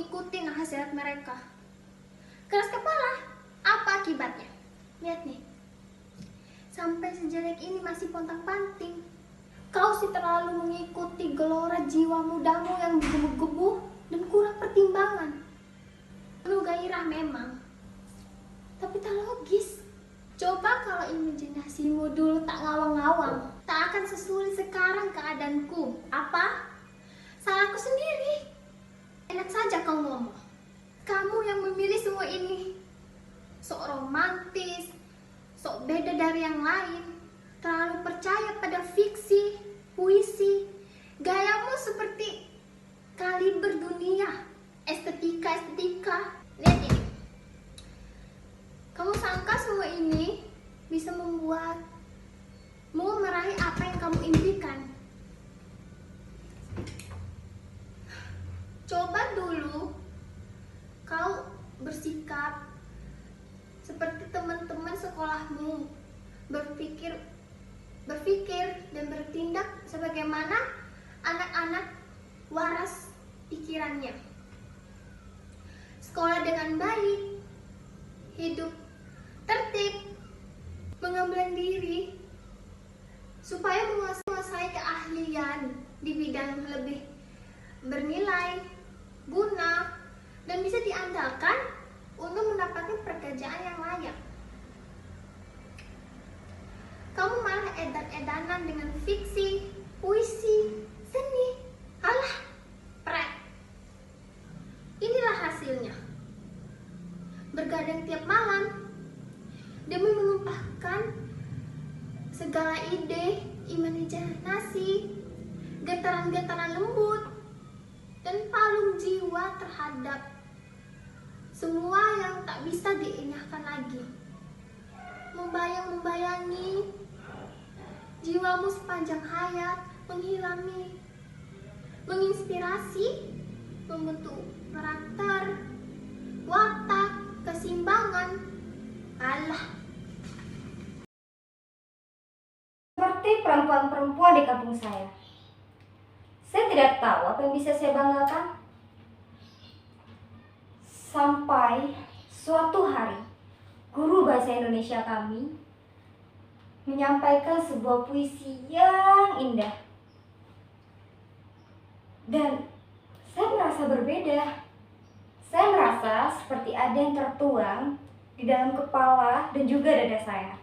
ikuti nasihat mereka. Keras kepala, apa akibatnya? Lihat nih, sampai sejelek ini masih pontang-panting. Kau sih terlalu mengikuti gelora jiwa mudamu yang menggebu-gebu dan kurang pertimbangan. Penuh gairah memang, tapi tak logis. Coba kalau imajinasimu dulu tak ngawang-ngawang, tak akan sesulit sekarang keadaanku. Apa? Salahku sendiri. Enak saja kau ngomong. Kamu yang memilih semua ini. Sok romantis, sok beda dari yang lain. Terlalu percaya pada fiksi, puisi. Gayamu seperti kaliber dunia, estetika. Lihat ini. Kamu sangka semua ini bisa membuatmu meraih apa yang kamu impikan? Coba dulu kau bersikap seperti teman-teman sekolahmu, berpikir dan bertindak sebagaimana anak-anak waras pikirannya. Sekolah dengan baik, hidup tertib, pengambilan diri, supaya menguasai keahlian di bidang lebih bernilai, guna, dan bisa diandalkan untuk mendapatkan pekerjaan yang layak. Kamu malah edan-edanan dengan fiksi, puisi, seni. Alah, pret. Inilah hasilnya. Bergadang tiap malam demi menumpahkan segala ide, imajinasi, getaran-getaran lembut, dan palung jiwa terhadap semua yang tak bisa dienyahkan lagi. Membayangi jiwamu sepanjang hayat, menginspirasi, membentuk karakter, watak, keseimbangan. Alah. Seperti perempuan-perempuan di kampung saya. Saya tidak tahu apa yang bisa saya banggakan. Sampai suatu hari, guru bahasa Indonesia kami menyampaikan sebuah puisi yang indah. Dan saya merasa berbeda. Saya merasa seperti ada yang tertuang di dalam kepala dan juga dada saya.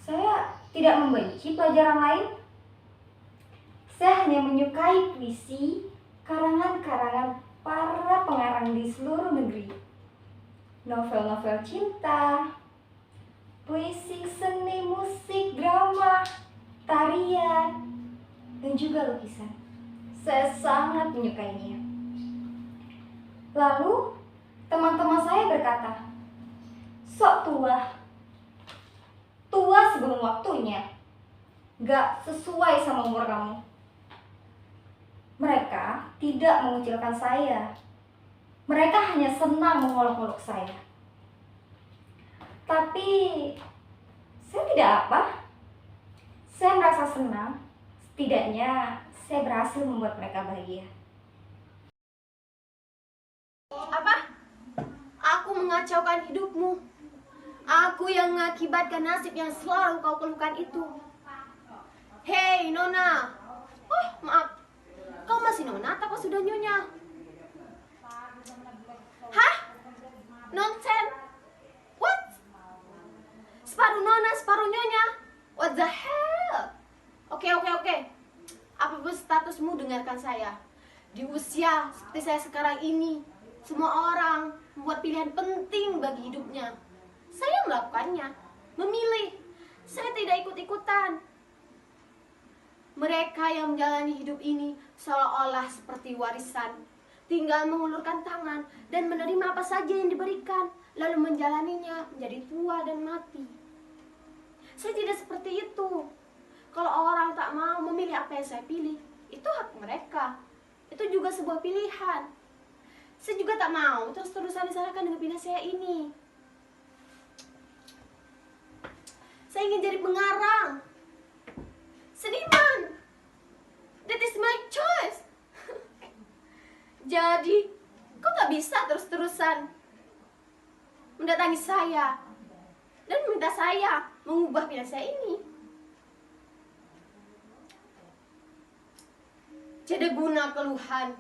Saya tidak membenci pelajaran lain. Saya hanya menyukai puisi, karangan-karangan para pengarang di seluruh negeri. Novel-novel cinta, puisi, seni, musik, drama, tarian, dan juga lukisan. Saya sangat menyukainya. Lalu, teman-teman saya berkata, "Sok tua sebelum waktunya, gak sesuai sama umur kamu." Mereka tidak mengucilkan saya. Mereka hanya senang mengolok-olok saya. Tapi saya tidak apa. Saya merasa senang. Setidaknya saya berhasil membuat mereka bahagia. Apa? Aku mengacaukan hidupmu. Aku yang mengakibatkan nasib yang selalu kau keluhkan itu. Hei Nona. Oh maaf. Kau masih Nona atau sudah Nyonya? Hah? Nonsen? What? Separuh Nona, separuh Nyonya? What the hell? Oke. Apapun statusmu, dengarkan saya. Di usia seperti saya sekarang ini, semua orang membuat pilihan penting bagi hidupnya. Saya melakukannya, memilih. Saya tidak ikut-ikutan. Mereka yang menjalani hidup ini seolah-olah seperti warisan, tinggal mengulurkan tangan dan menerima apa saja yang diberikan, lalu menjalaninya menjadi tua dan mati. Saya tidak seperti itu. Kalau orang tak mau memilih apa yang saya pilih, itu hak mereka. Itu juga sebuah pilihan. Saya juga tak mau terus-terusan disalahkan dengan pilihan saya ini. Saya ingin jadi pengarang, seniman. That is my choice. Jadi, kok gak bisa terus-terusan mendatangi saya dan meminta saya mengubah pilihan saya ini? Tidak guna keluhan.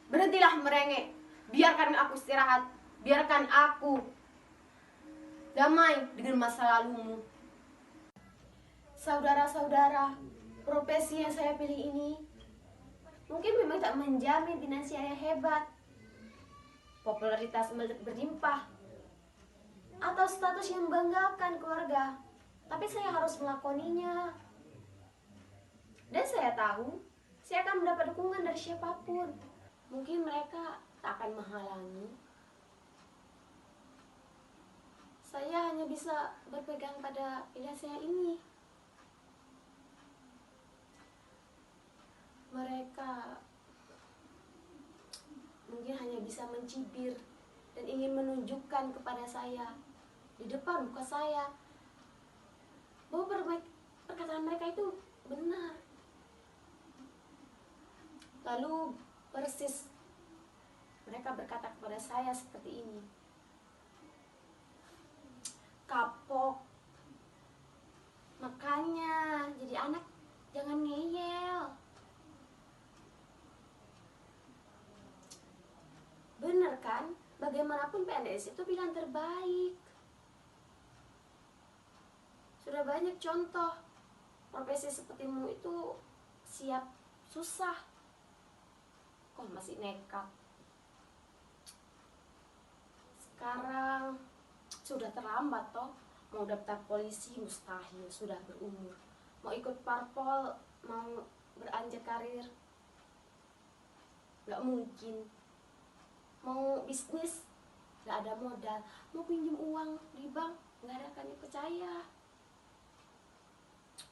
Berhentilah merengek. Biarkan aku istirahat. Biarkan aku damai dengan masa lalumu. Saudara-saudara, profesi yang saya pilih ini mungkin memang tak menjamin finansial yang hebat, popularitas berlimpah, atau status yang membanggakan keluarga. Tapi saya harus melakoninya. Dan saya tahu, saya akan mendapat dukungan dari siapapun. Mungkin mereka tak akan menghalangi. Saya hanya bisa berpegang pada pilihan saya ini. Mereka mungkin hanya bisa mencibir dan ingin menunjukkan kepada saya di depan muka saya bahwa perkataan mereka itu benar. Lalu persis mereka berkata kepada saya seperti ini, kapok, makanya jadi anak jangan ngeyel. Bener kan? Bagaimanapun PNS itu pilihan terbaik. Sudah banyak contoh profesi sepertimu itu siap susah. Kok masih nekat? Sekarang sudah terlambat toh. Mau daftar polisi mustahil, sudah berumur. Mau ikut parpol, mau beranjak karir, gak mungkin. Mau bisnis, gak ada modal. Mau pinjam uang di bank, gak ada akan dipercaya.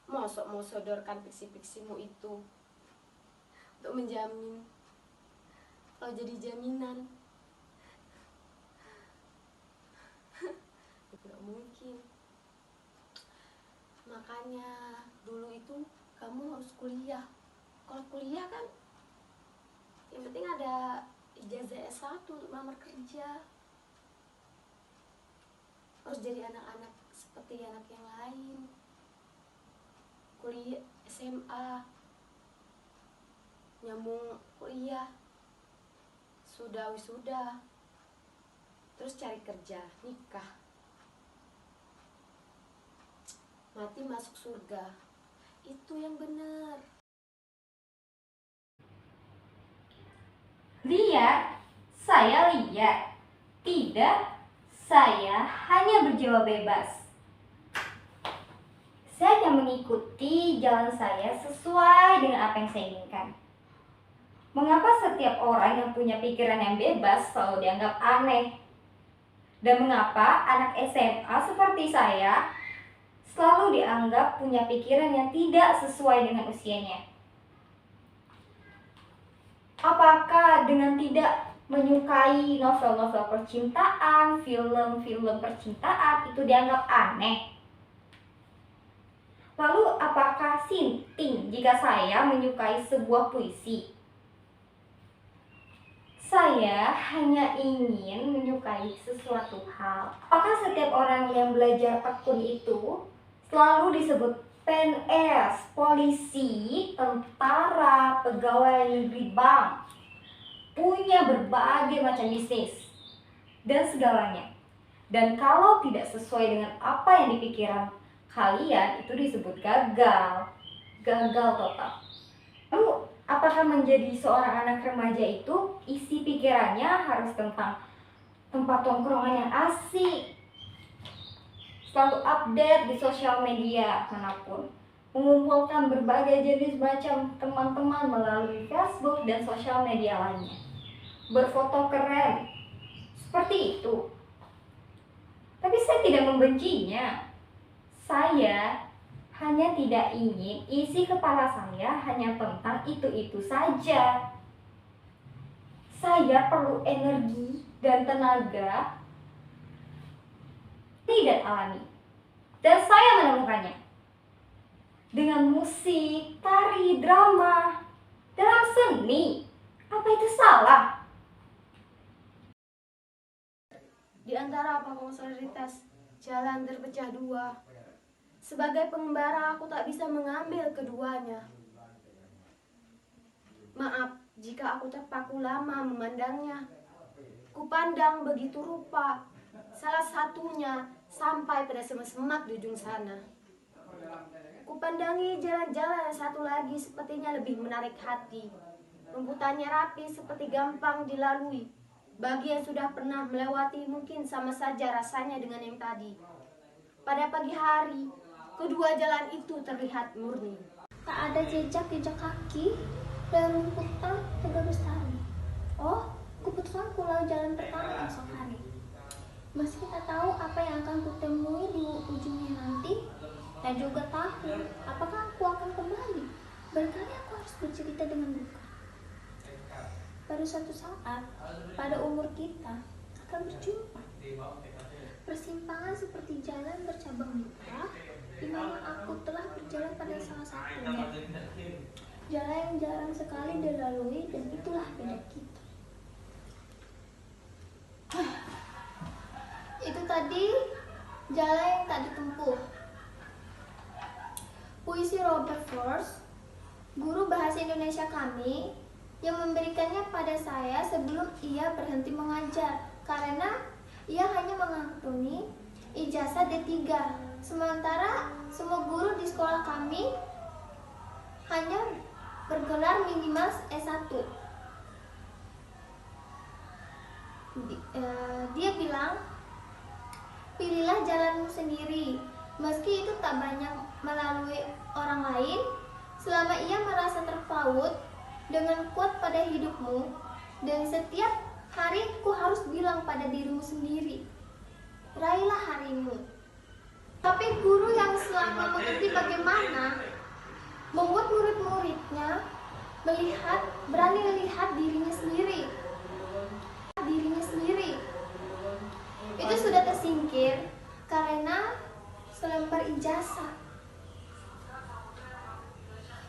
Mosok mau sodorkan fiksi-fiksimu itu untuk menjamin atau jadi jaminan. Gak mungkin. Makanya dulu itu kamu harus kuliah. Kalau kuliah kan yang penting ada ijazah S1 untuk melamar kerja. Harus jadi anak-anak seperti anak yang lain. Kuliah SMA, nyambung kuliah, sudah wisuda, terus cari kerja, nikah, mati masuk surga. Itu yang benar. Lihat, saya lihat. Tidak, saya hanya berjiwa bebas. Saya hanya mengikuti jalan saya sesuai dengan apa yang saya inginkan. Mengapa setiap orang yang punya pikiran yang bebas selalu dianggap aneh? Dan mengapa anak SMA seperti saya selalu dianggap punya pikiran yang tidak sesuai dengan usianya? Apakah dengan tidak menyukai novel-novel percintaan, film-film percintaan itu dianggap aneh? Lalu apakah sinting jika saya menyukai sebuah puisi? Saya hanya ingin menyukai sesuatu hal. Apakah setiap orang yang belajar tekun itu selalu disebut PNS, polisi, tentara, pegawai negeri bank, punya berbagai macam bisnis dan segalanya. Dan kalau tidak sesuai dengan apa yang dipikiran kalian, itu disebut gagal total. Lalu apakah menjadi seorang anak remaja itu isi pikirannya harus tentang tempat tongkrongan yang asik, selalu update di sosial media manapun, mengumpulkan berbagai jenis macam teman-teman melalui Facebook dan sosial media lainnya, berfoto keren, seperti itu? Tapi saya tidak membencinya. Saya hanya tidak ingin isi kepala saya hanya tentang itu-itu saja. Saya perlu energi dan tenaga tidak alami. Dan saya menemukannya dengan musik, tari, drama, dalam seni, Apa itu salah? Di antara panggung solidaritas, jalan terpecah dua. Sebagai pengembara, aku tak bisa mengambil keduanya. Maaf jika aku terpaku lama memandangnya. Kupandang begitu rupa, salah satunya sampai pada semak-semak di ujung sana. Kupandangi jalan-jalan satu lagi sepertinya lebih menarik hati. Rumputannya rapi seperti gampang dilalui. Bagi yang sudah pernah melewati mungkin sama saja rasanya dengan yang tadi. Pada pagi hari, kedua jalan itu terlihat murni. Tak ada jejak kaki dan rumputan tegak bestari. Oh, keputusan pulau jalan pertama esok hari. Meski tak tahu apa yang akan kutemui di ujungnya nanti, dan juga tahu apakah aku akan kembali. Barangkali aku harus bercerita dengan duka. Pada suatu saat, pada umur kita akan berjumpa. Persimpangan seperti jalan bercabang mitra, di mana aku telah berjalan pada salah satunya. Jalan yang jarang sekali dilalui dan itulah beda kita. Itu tadi jalan yang tak ditempuh. Puisi Robert Frost, guru bahasa Indonesia kami, yang memberikannya pada saya sebelum ia berhenti mengajar karena ia hanya mengantongi ijazah D3. Sementara semua guru di sekolah kami hanya bergelar minimal S1. Dia bilang, pilihlah jalanmu sendiri, meski itu tak banyak melalui orang lain, selama ia merasa terpaut dengan kuat pada hidupmu, dan setiap hari ku harus bilang pada dirimu sendiri, raihlah harimu. Tapi guru yang selama mengerti bagaimana membuat murid-muridnya berani melihat dirinya sendiri. Itu sudah tersingkir karena selembar ijazah.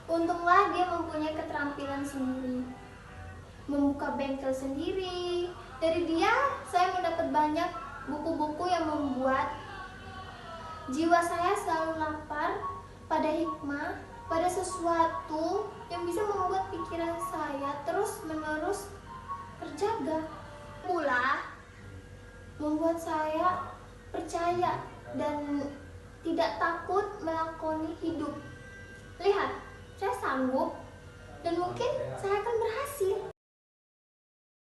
Untunglah dia mempunyai keterampilan sendiri, membuka bengkel sendiri. Dari dia saya mendapat banyak buku-buku yang membuat jiwa saya selalu lapar pada hikmah, pada sesuatu yang bisa membuat pikiran saya terus-menerus terjaga. Pula membuat saya percaya dan tidak takut melakoni hidup. Lihat, saya sanggup dan mungkin saya akan berhasil.